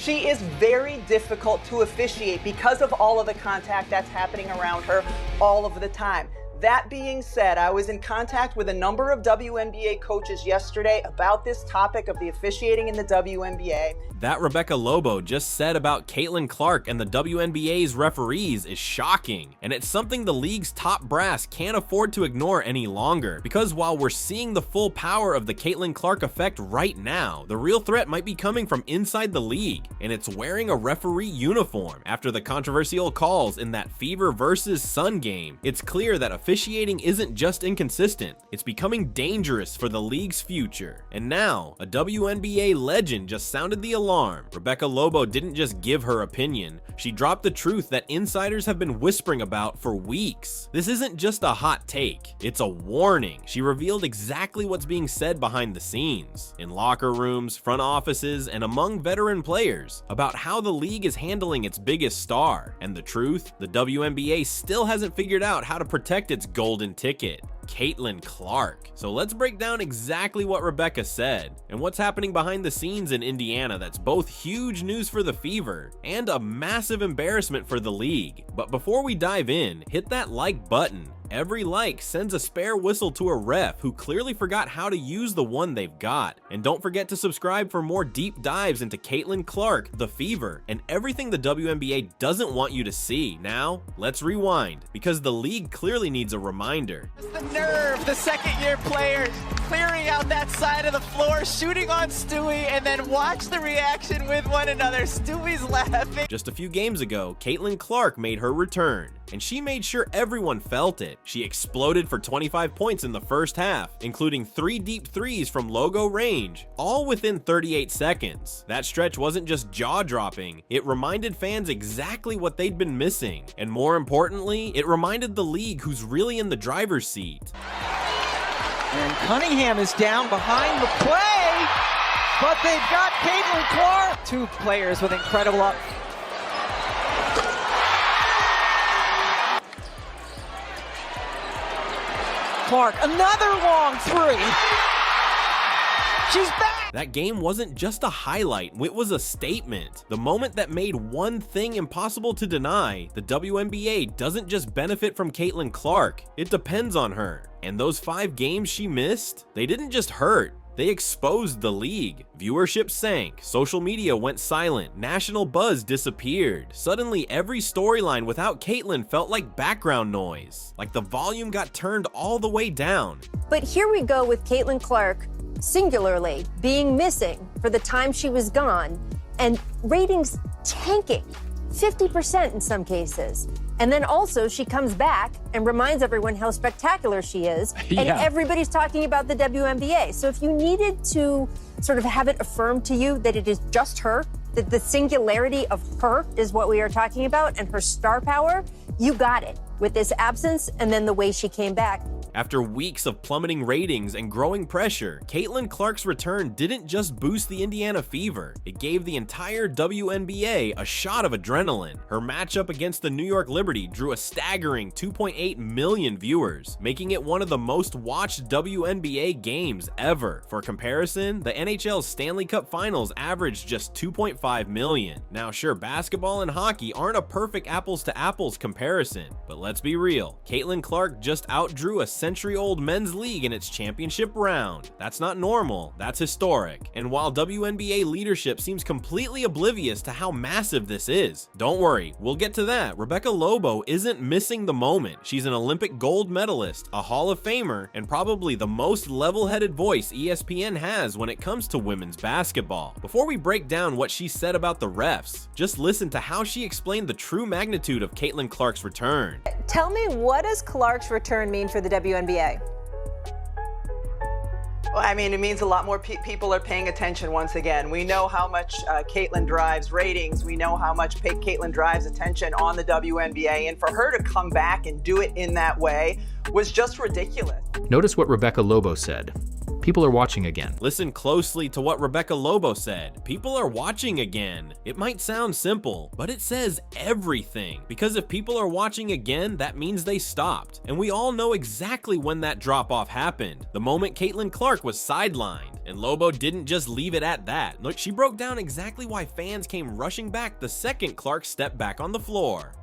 She is very difficult to officiate because of all of the contact that's happening around her all of the time. That being said, I was in contact with a number of WNBA coaches yesterday about this topic of the officiating in the WNBA. That Rebecca Lobo just said about Caitlin Clark and the WNBA's referees is shocking, and it's something the league's top brass can't afford to ignore any longer, because while we're seeing the full power of the Caitlin Clark effect right now, the real threat might be coming from inside the league, and it's wearing a referee uniform. After the controversial calls in that Fever versus Sun game, it's clear that officiating isn't just inconsistent, it's becoming dangerous for the league's future. And now, a WNBA legend just sounded the alarm. Rebecca Lobo didn't just give her opinion, she dropped the truth that insiders have been whispering about for weeks. This isn't just a hot take, it's a warning. She revealed exactly what's being said behind the scenes, in locker rooms, front offices, and among veteran players, about how the league is handling its biggest star. And the truth, the WNBA still hasn't figured out how to protect its golden ticket, Caitlin Clark. So let's break down exactly what Rebecca said and what's happening behind the scenes in Indiana that's both huge news for the Fever and a massive embarrassment for the league. But before we dive in, hit that like button. Every like sends a spare whistle to a ref who clearly forgot how to use the one they've got. And don't forget to subscribe for more deep dives into Caitlin Clark, the Fever, and everything the WNBA doesn't want you to see. Now, let's rewind, because the league clearly needs a reminder. The nerve, the second-year players clearing out that side of the floor, shooting on Stewie, and then watch the reaction with one another. Stewie's laughing. Just a few games ago, Caitlin Clark made her return, and she made sure everyone felt it. She exploded for 25 points in the first half, including 3 deep threes from logo range, all within 38 seconds. That stretch wasn't just jaw-dropping, it reminded fans exactly what they'd been missing. And more importantly, it reminded the league who's really in the driver's seat. And Cunningham is down behind the play, but they've got Caitlin Clark. Two players with incredible Clark, another long three. She's back. That game wasn't just a highlight, it was a statement. The moment that made one thing impossible to deny, the WNBA doesn't just benefit from Caitlin Clark, it depends on her. And those 5 games she missed, they didn't just hurt, they exposed the league. Viewership sank, social media went silent, national buzz disappeared. Suddenly, every storyline without Caitlin felt like background noise, like the volume got turned all the way down. But here we go with Caitlin Clark, singularly, being missing for the time she was gone, and ratings tanking, 50% in some cases. And then also she comes back and reminds everyone how spectacular she is, and everybody's talking about the WNBA. So if you needed to sort of have it affirmed to you that it is just her, that the singularity of her is what we are talking about and her star power, you got it with this absence and then the way she came back. After weeks of plummeting ratings and growing pressure, Caitlin Clark's return didn't just boost the Indiana Fever, it gave the entire WNBA a shot of adrenaline. Her matchup against the New York Liberty drew a staggering 2.8 million viewers, making it one of the most watched WNBA games ever. For comparison, the NHL's Stanley Cup Finals averaged just 2.5 million. Now sure, basketball and hockey aren't a perfect apples to apples comparison, but let's be real, Caitlin Clark just outdrew a century-old men's league in its championship round. That's not normal, that's historic. And while WNBA leadership seems completely oblivious to how massive this is, don't worry, we'll get to that. Rebecca Lobo isn't missing the moment. She's an Olympic gold medalist, a Hall of Famer, and probably the most level-headed voice ESPN has when it comes to women's basketball. Before we break down what she said about the refs, just listen to how she explained the true magnitude of Caitlin Clark's return. Tell me, what does Clark's return mean for the WNBA? Well, I mean, it means a lot more people are paying attention once again. We know how much Caitlin drives ratings. We know how much Caitlin drives attention on the WNBA. And for her to come back and do it in that way was just ridiculous. Notice what Rebecca Lobo said. people are watching again. Listen closely to what Rebecca Lobo said. People are watching again. It might sound simple, but it says everything. Because if people are watching again, that means they stopped. And we all know exactly when that drop-off happened. The moment Caitlin Clark was sidelined. And Lobo didn't just leave it at that. Look, she broke down exactly why fans came rushing back the second Clark stepped back on the floor.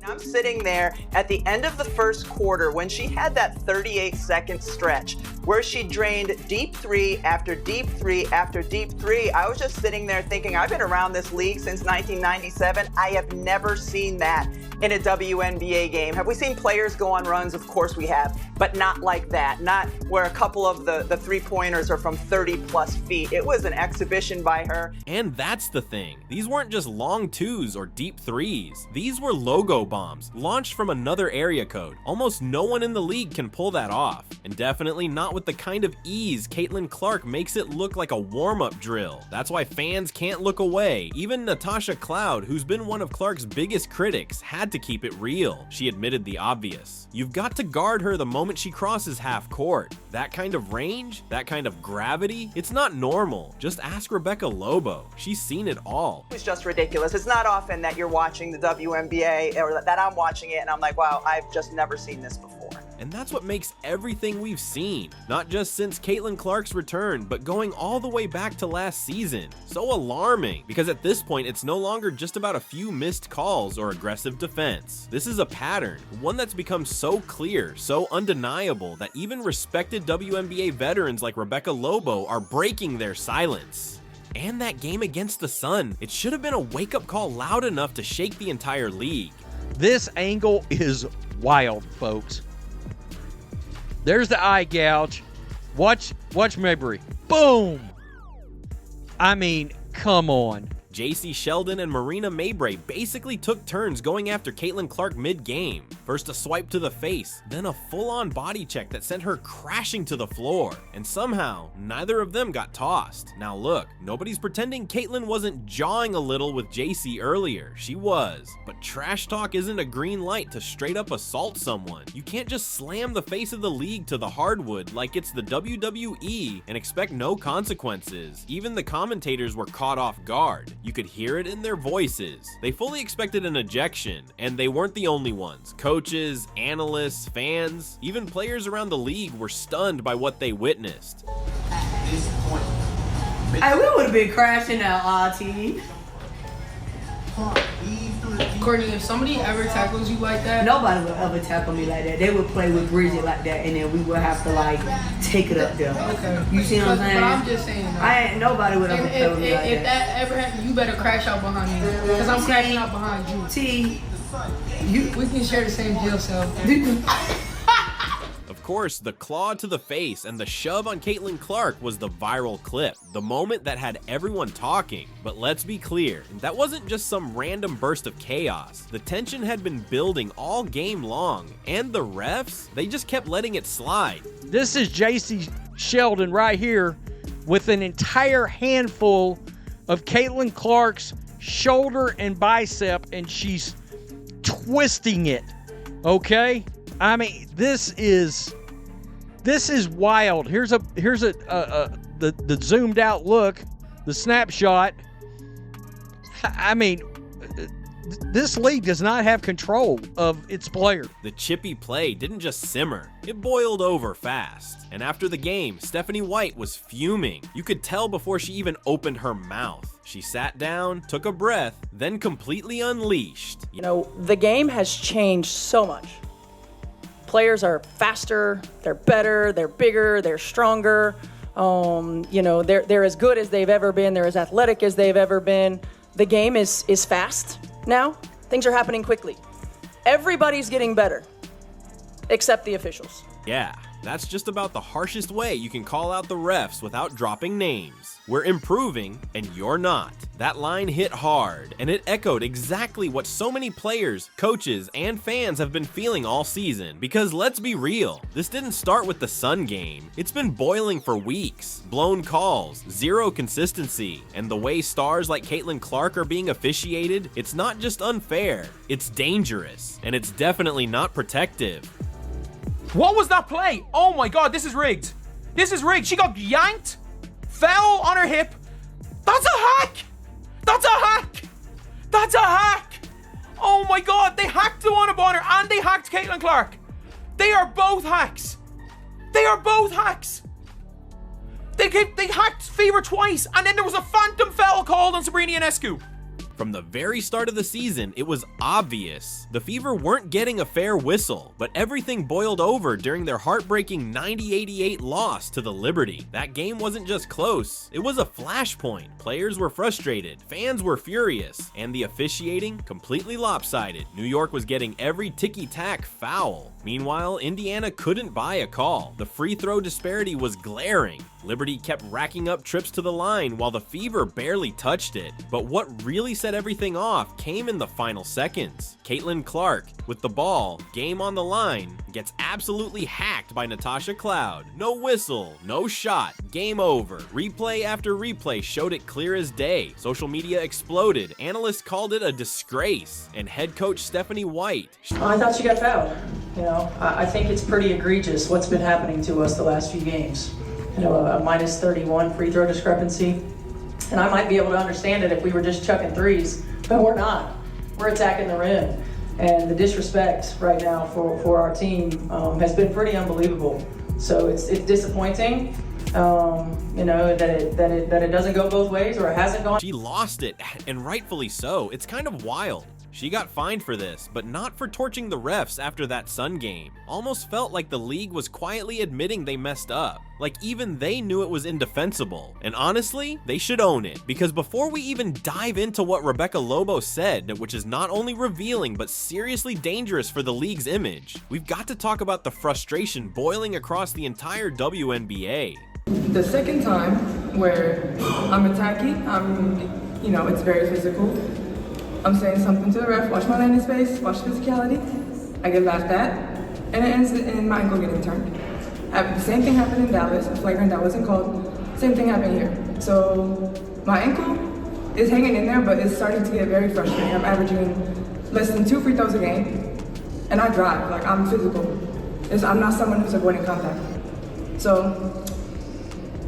I'm sitting there at the end of the first quarter when she had that 38-second stretch where she drained deep three after deep three after deep three. I was just sitting there thinking, I've been around this league since 1997. I have never seen that in a WNBA game. Have we seen players go on runs? Of course we have, but not like that. Not where a couple of the three-pointers are from 30-plus feet. It was an exhibition by her. And that's the thing. These weren't just long twos or deep threes. These were logo bombs, launched from another area code. Almost no one in the league can pull that off. And definitely not with the kind of ease Caitlin Clark makes it look like a warm-up drill. That's why fans can't look away. Even Natasha Cloud, who's been one of Clark's biggest critics, had to keep it real. She admitted the obvious. You've got to guard her the moment she crosses half court. That kind of range, that kind of gravity, it's not normal. Just ask Rebecca Lobo. She's seen it all. It was just ridiculous. It's not often that you're watching the WNBA or that I'm watching it and I'm like, wow, I've just never seen this before. And that's what makes everything we've seen, not just since Caitlin Clark's return, but going all the way back to last season, so alarming, because at this point it's no longer just about a few missed calls or aggressive defense. This is a pattern, one that's become so clear, so undeniable, that even respected WNBA veterans like Rebecca Lobo are breaking their silence. And that game against the Sun, it should have been a wake-up call loud enough to shake the entire league. This angle is wild, folks. There's the eye gouge. Watch Mabry. Boom! I mean, come on. JC Sheldon and Marina Mabrey basically took turns going after Caitlin Clark mid-game. First a swipe to the face, then a full-on body check that sent her crashing to the floor. And somehow, neither of them got tossed. Now look, nobody's pretending Caitlin wasn't jawing a little with JC earlier. She was. But trash talk isn't a green light to straight up assault someone. You can't just slam the face of the league to the hardwood like it's the WWE and expect no consequences. Even the commentators were caught off guard. You could hear it in their voices. They fully expected an ejection, and they weren't the only ones. Coaches, analysts, fans, even players around the league were stunned by what they witnessed. Hey, we would have been crashing out, RT. Courtney, if somebody ever tackles you like that, Nobody would ever tackle me like that. They would play with Bridget like that, and then we would have to like take it up there. okay. You see what I'm saying? But I'm just saying, Nobody would ever play with me like if that. that ever happens, you better crash out behind me, because I'm crashing out behind you. T, We can share the same jail cell. Of course, the claw to the face and the shove on Caitlin Clark was the viral clip, the moment that had everyone talking. But let's be clear, that wasn't just some random burst of chaos. The tension had been building all game long, and the refs, they just kept letting it slide. This is JC Sheldon right here with an entire handful of Caitlin Clark's shoulder and bicep, and she's twisting it, okay? I mean, this is wild. Here's the zoomed out look, the snapshot. I mean, this league does not have control of its player. The chippy play didn't just simmer, it boiled over fast. And after the game, Stephanie White was fuming. You could tell before she even opened her mouth. She sat down, took a breath, then completely unleashed. You know, the game has changed so much. Players are faster, they're better, they're bigger, they're stronger. You know, they're as good as they've ever been, they're as athletic as they've ever been. The game is fast now. Things are happening quickly. Everybody's getting better, except the officials. Yeah, that's just about the harshest way you can call out the refs without dropping names. We're improving, and you're not. That line hit hard, and it echoed exactly what so many players, coaches, and fans have been feeling all season. Because let's be real, this didn't start with the Sun game. It's been boiling for weeks. Blown calls, zero consistency, and the way stars like Caitlin Clark are being officiated, it's not just unfair, it's dangerous, and it's definitely not protective. What was that play? Oh my god, this is rigged. This is rigged. She got yanked, fell on her hip. That's a hack. That's a hack. That's a hack. Oh my God, they hacked the Wnba and they hacked Caitlin Clark. They are both hacks. They are both hacks. They hacked Fever twice, and then there was a phantom foul called on Sabrina Ionescu. From the very start of the season, it was obvious. The Fever weren't getting a fair whistle, but everything boiled over during their heartbreaking 90-88 loss to the Liberty. That game wasn't just close, it was a flashpoint. Players were frustrated, fans were furious, and the officiating completely lopsided. New York was getting every ticky-tack foul. Meanwhile, Indiana couldn't buy a call. The free throw disparity was glaring. Liberty kept racking up trips to the line while the Fever barely touched it. But what really set everything off came in the final seconds. Caitlin Clark, with the ball, game on the line, gets absolutely hacked by Natasha Cloud. No whistle, no shot, game over. Replay after replay showed it clear as day. Social media exploded, analysts called it a disgrace, and head coach Stephanie White. I thought she got fouled. You know, I think it's pretty egregious what's been happening to us the last few games. You know, a minus 31 free throw discrepancy. And I might be able to understand it if we were just chucking threes, but we're not. We're attacking the rim. And the disrespect right now for our team has been pretty unbelievable. So it's disappointing, you know, that it doesn't go both ways, or it hasn't gone. She lost it, and rightfully so. It's kind of wild. She got fined for this, but not for torching the refs after that Sun game. Almost felt like the league was quietly admitting they messed up. Like even they knew it was indefensible. And honestly, they should own it. Because before we even dive into what Rebecca Lobo said, which is not only revealing but seriously dangerous for the league's image, we've got to talk about the frustration boiling across the entire WNBA. The second time where I'm attacking, you know, it's very physical. I'm saying something to the ref, watch my landing space, watch physicality. I get laughed at, and it ends in my ankle getting turned. The same thing happened in Dallas, a flagrant that wasn't called. Same thing happened here. So my ankle is hanging in there, but it's starting to get very frustrating. I'm averaging less than 2 free throws a game, and I drive, like I'm physical. I'm not someone who's avoiding contact. So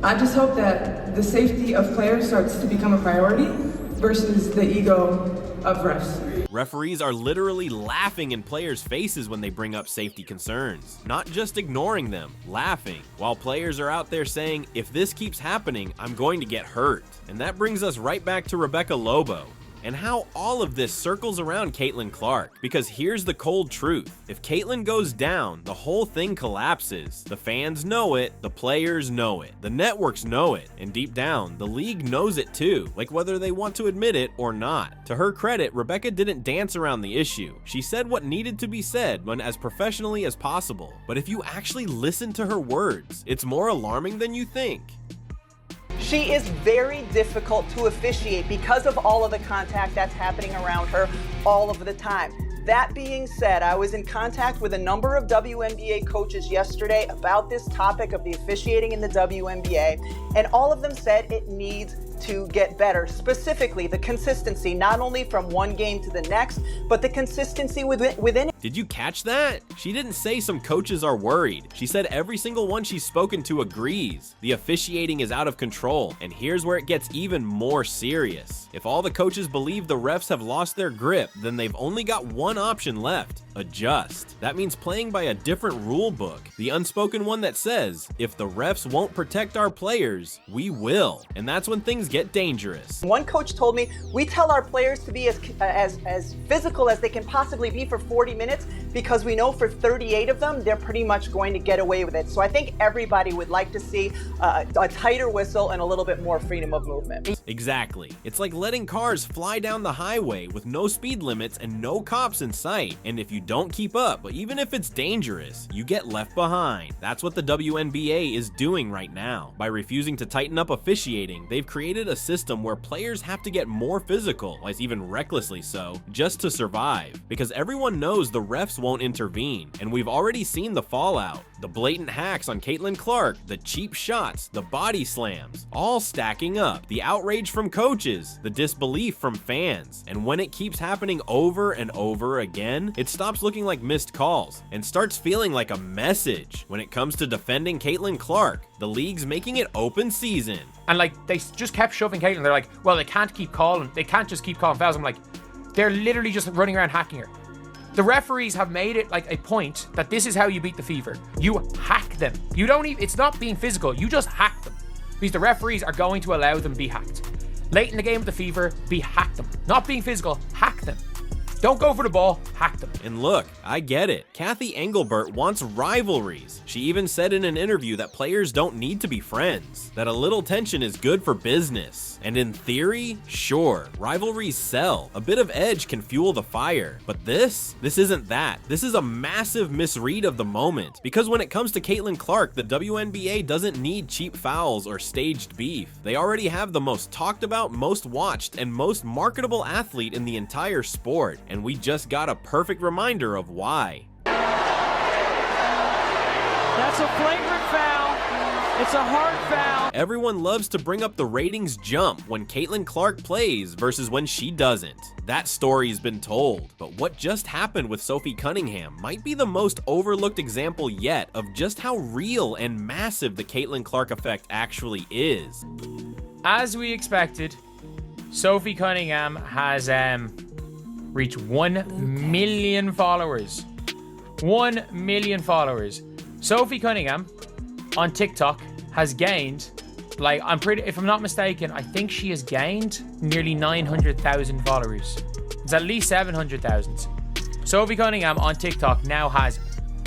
I just hope that the safety of players starts to become a priority versus the ego of refs. Referees are literally laughing in players' faces when they bring up safety concerns. Not just ignoring them, laughing. While players are out there saying, if this keeps happening, I'm going to get hurt. And that brings us right back to Rebecca Lobo and how all of this circles around Caitlin Clark. Because here's the cold truth. If Caitlin goes down, the whole thing collapses. The fans know it, the players know it, the networks know it, and deep down, the league knows it too, like whether they want to admit it or not. To her credit, Rebecca didn't dance around the issue. She said what needed to be said when as professionally as possible. But if you actually listen to her words, it's more alarming than you think. She is very difficult to officiate because of all of the contact that's happening around her all of the time. That being said, I was in contact with a number of WNBA coaches yesterday about this topic of the officiating in the WNBA, and all of them said it needs to get better. Specifically, the consistency, not only from one game to the next, but the consistency within it. Did you catch that? She didn't say some coaches are worried. She said every single one she's spoken to agrees. The officiating is out of control, and here's where it gets even more serious. If all the coaches believe the refs have lost their grip, then they've only got one option left: adjust. That means playing by a different rule book, the unspoken one that says, if the refs won't protect our players, we will. And that's when things get dangerous. One coach told me, we tell our players to be as physical as they can possibly be for 40 minutes because we know for 38 of them, they're pretty much going to get away with it. So I think everybody would like to see a tighter whistle and a little bit more freedom of movement. Exactly. It's like letting cars fly down the highway with no speed limits and no cops in sight. And if you don't keep up, even if it's dangerous, you get left behind. That's what the WNBA is doing right now. By refusing to tighten up officiating, they've created a system where players have to get more physical, even recklessly so, just to survive. Because everyone knows the refs won't intervene, and we've already seen the fallout. The blatant hacks on Caitlin Clark, the cheap shots, the body slams, all stacking up. The outrage from coaches, the disbelief from fans. And when it keeps happening over and over again, it stops looking like missed calls and starts feeling like a message. When it comes to defending Caitlin Clark, the league's making it open season. And like, they just kept shoving Caitlin. They're like, well, they can't just keep calling fouls. I'm like, they're literally just running around hacking her. The referees have made it like a point that this is how you beat the fever. You hack them. You don't even, it's not being physical, you just hack them. Because the referees are going to allow them to be hacked. Late in the game with the fever, hack them. Not being physical, hack them. Don't go for the ball, hack them. And look, I get it. Kathy Engelbert wants rivalries. She even said in an interview that players don't need to be friends, that a little tension is good for business. And in theory, sure, rivalries sell. A bit of edge can fuel the fire. But this isn't that. This is a massive misread of the moment. Because when it comes to Caitlin Clark, the WNBA doesn't need cheap fouls or staged beef. They already have the most talked about, most watched, and most marketable athlete in the entire sport. And we just got a perfect reminder of why. That's a flagrant foul. It's a hard foul. Everyone loves to bring up the ratings jump when Caitlin Clark plays versus when she doesn't. That story's been told, but what just happened with Sophie Cunningham might be the most overlooked example yet of just how real and massive the Caitlin Clark effect actually is. As we expected, Sophie Cunningham has reached 1 million followers. 1 million followers. Sophie Cunningham on TikTok has gained, like, if I'm not mistaken, I think she has gained nearly 900,000 followers. It's at least 700,000. Sophie Cunningham on TikTok now has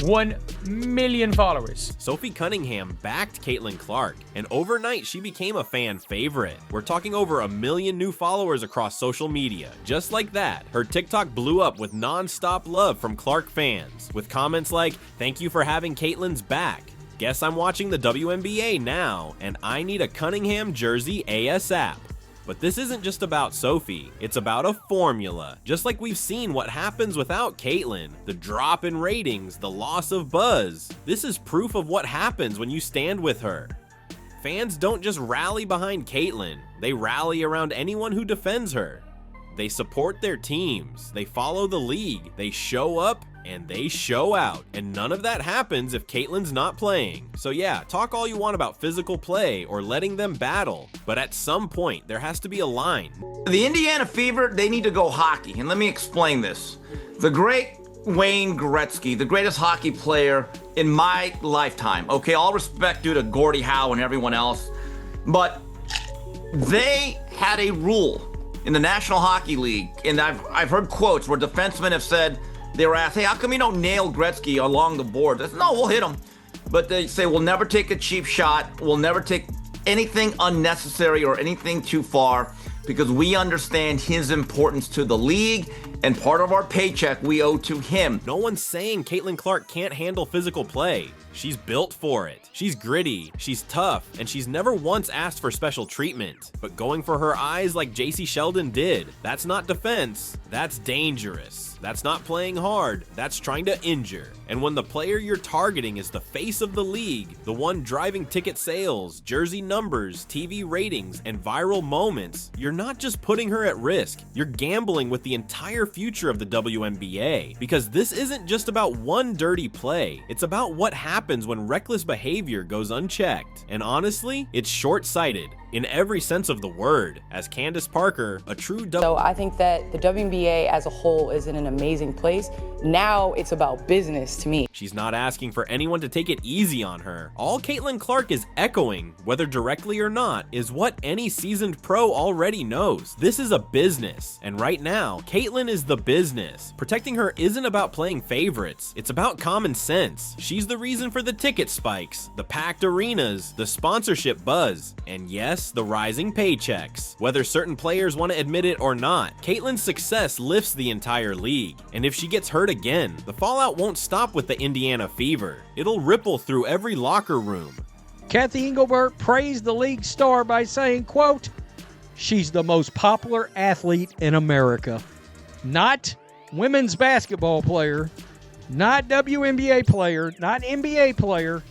1 million followers. Sophie Cunningham backed Caitlin Clark, and overnight she became a fan favorite. We're talking over 1 million new followers across social media. Just like that, her TikTok blew up with non-stop love from Clark fans, with comments like, "Thank you for having Caitlin's back. Guess I'm watching the WNBA now, and I need a Cunningham jersey ASAP." But this isn't just about Sophie, it's about a formula. Just like we've seen what happens without Caitlin, the drop in ratings, the loss of buzz. This is proof of what happens when you stand with her. Fans don't just rally behind Caitlin, they rally around anyone who defends her. They support their teams, they follow the league, they show up, and they show out. And none of that happens if Caitlin's not playing. So yeah, talk all you want about physical play or letting them battle, but at some point, there has to be a line. The Indiana Fever, they need to go hockey, and let me explain this. The great Wayne Gretzky, the greatest hockey player in my lifetime, okay, all respect due to Gordie Howe and everyone else, but they had a rule in the National Hockey League, and I've heard quotes where defensemen have said, they were asked, hey, how come you don't nail Gretzky along the board? They said, no, we'll hit him. But they say, we'll never take a cheap shot. We'll never take anything unnecessary or anything too far because we understand his importance to the league and part of our paycheck we owe to him. No one's saying Caitlin Clark can't handle physical play. She's built for it. She's gritty, she's tough, and she's never once asked for special treatment. But going for her eyes like JC Sheldon did, that's not defense, that's dangerous. That's not playing hard, that's trying to injure. And when the player you're targeting is the face of the league, the one driving ticket sales, jersey numbers, TV ratings, and viral moments, you're not just putting her at risk, you're gambling with the entire future of the WNBA. Because this isn't just about one dirty play, it's about what happens when reckless behavior goes unchecked. And honestly, it's short-sighted in every sense of the word. As Candace Parker, a true So I think that the WNBA as a whole is in an amazing place. Now it's about business to me. She's not asking for anyone to take it easy on her. All Caitlin Clark is echoing, whether directly or not, is what any seasoned pro already knows. This is a business, and right now, Caitlin is the business. Protecting her isn't about playing favorites, it's about common sense. She's the reason for the ticket spikes, the packed arenas, the sponsorship buzz, and yes, the rising paychecks. Whether certain players want to admit it or not, Caitlin's success lifts the entire league. And if she gets hurt again, the fallout won't stop with the Indiana Fever. It'll ripple through every locker room. Kathy Engelbert praised the league star by saying, quote, "She's the most popular athlete in America." Not women's basketball player, not WNBA player, not NBA player,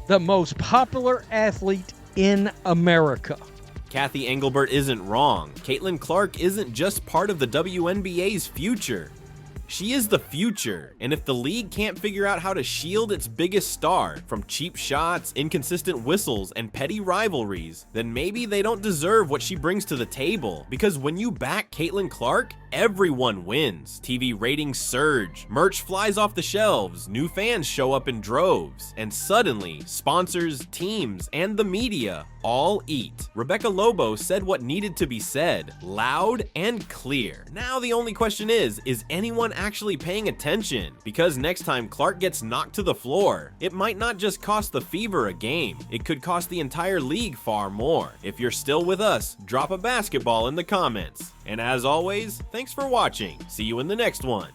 the most popular athlete in America. Kathy Engelbert isn't wrong. Caitlin Clark isn't just part of the WNBA's future. She is the future, and if the league can't figure out how to shield its biggest star from cheap shots, inconsistent whistles, and petty rivalries, then maybe they don't deserve what she brings to the table. Because when you back Caitlin Clark, everyone wins. TV ratings surge, merch flies off the shelves, new fans show up in droves, and suddenly, sponsors, teams, and the media all eat. Rebecca Lobo said what needed to be said, loud and clear. Now the only question is anyone actually paying attention? Because next time Clark gets knocked to the floor, it might not just cost the Fever a game, it could cost the entire league far more. If you're still with us, drop a basketball in the comments. And as always, thanks for watching. See you in the next one.